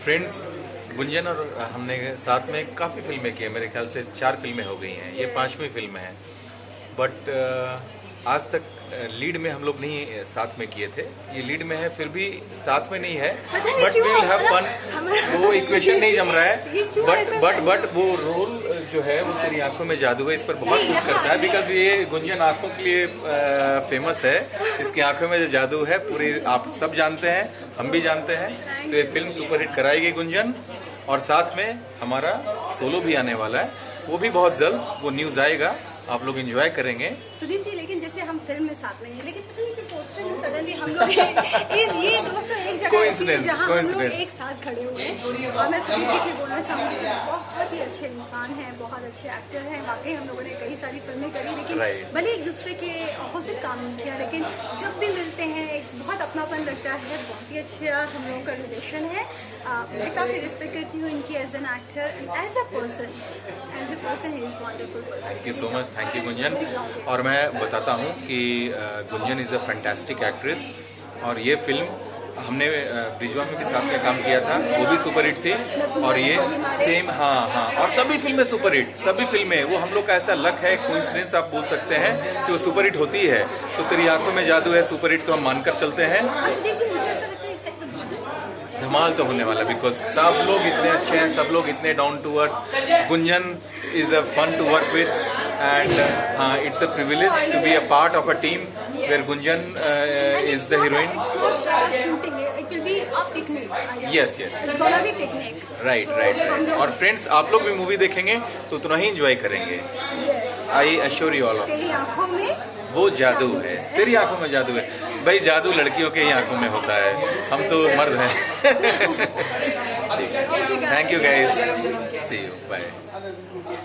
Friends, Gunjan और हमने साथ में काफ़ी फिल्में की हैं। मेरे ख्याल से 4 फिल्में हो गई हैं, ये 5वीं फिल्म है। बट आज तक लीड में हम लोग नहीं साथ में किए थे। ये लीड में है, फिर भी साथ में नहीं है। But we will have fun. वो इक्वेशन नहीं जम रहा है। बट वो रोल जो है वो तेरी आंखों में जादू है, इस पर बहुत सूट करता है। बिकॉज ये गुंजन आंखों के लिए फेमस है। इसकी आंखों में जो जादू है पूरी आप सब जानते हैं, हम भी जानते हैं। तो ये फिल्म सुपरहिट कराएगी गुंजन। और साथ में हमारा सोलो भी आने वाला है, वो भी बहुत जल्द वो न्यूज़ आएगा, आप लोग एंजॉय करेंगे। सुदीप जी, लेकिन जैसे हम फिल्म में साथ में हैं, लेकिन पता नहीं कि पोस्टर में सडनली हम लोग ये दोस्तों एक जगह ऐसी है जहाँ हम लोग एक साथ खड़े हुए हैं। और मैं सुदीप जी को बोलना चाहूँगी कि बहुत ही अच्छे इंसान हैं, बहुत अच्छे एक्टर हैं। वाकई हम लोगों ने कई सारी फिल्में करी, लेकिन भले एक दूसरे के अपोजिट काम नहीं किया, लेकिन जब भी मिलते हैं एक बहुत अपनापन लगता है। बहुत ही अच्छा हम लोगों का रिलेशन है। मैं काफ़ी रिस्पेक्ट करती हूँ इनकी as an actor and as a person he is wonderful person. Thank you so much. Thank you Gunjan. और मैं बताता हूँ कि Gunjan is a fantastic actress. और ये फिल्म हमने ब्रिजवा में भी साथ में काम किया था, वो भी सुपरहिट थी। और ये सेम हाँ और सभी फिल्में सुपरहिट, सभी फिल्में। वो हम लोग का ऐसा लक है, कोइंसिडेंस आप बोल सकते हैं कि वो सुपरहिट होती है। तो तेरी आंखों में जादू है, सुपरहिट तो हम मानकर चलते हैं। धमाल तो होने वाला, बिकॉज सब लोग इतने अच्छे हैं, सब लोग इतने down to earth. Gunjan is a fun to work with and हाँ, it's a privilege to be a part of a team where Gunjan is the heroine. Yes right. और फ्रेंड्स, आप लोग भी मूवी देखेंगे तो उतना ही एंजॉय करेंगे। I assure you all of. तेरी आंखों में वो जादू है, तेरी आंखों में जादू है। भाई जादू लड़कियों के ही आंखों में होता है, हम तो मर्द हैं। Thank you guys, see you, bye.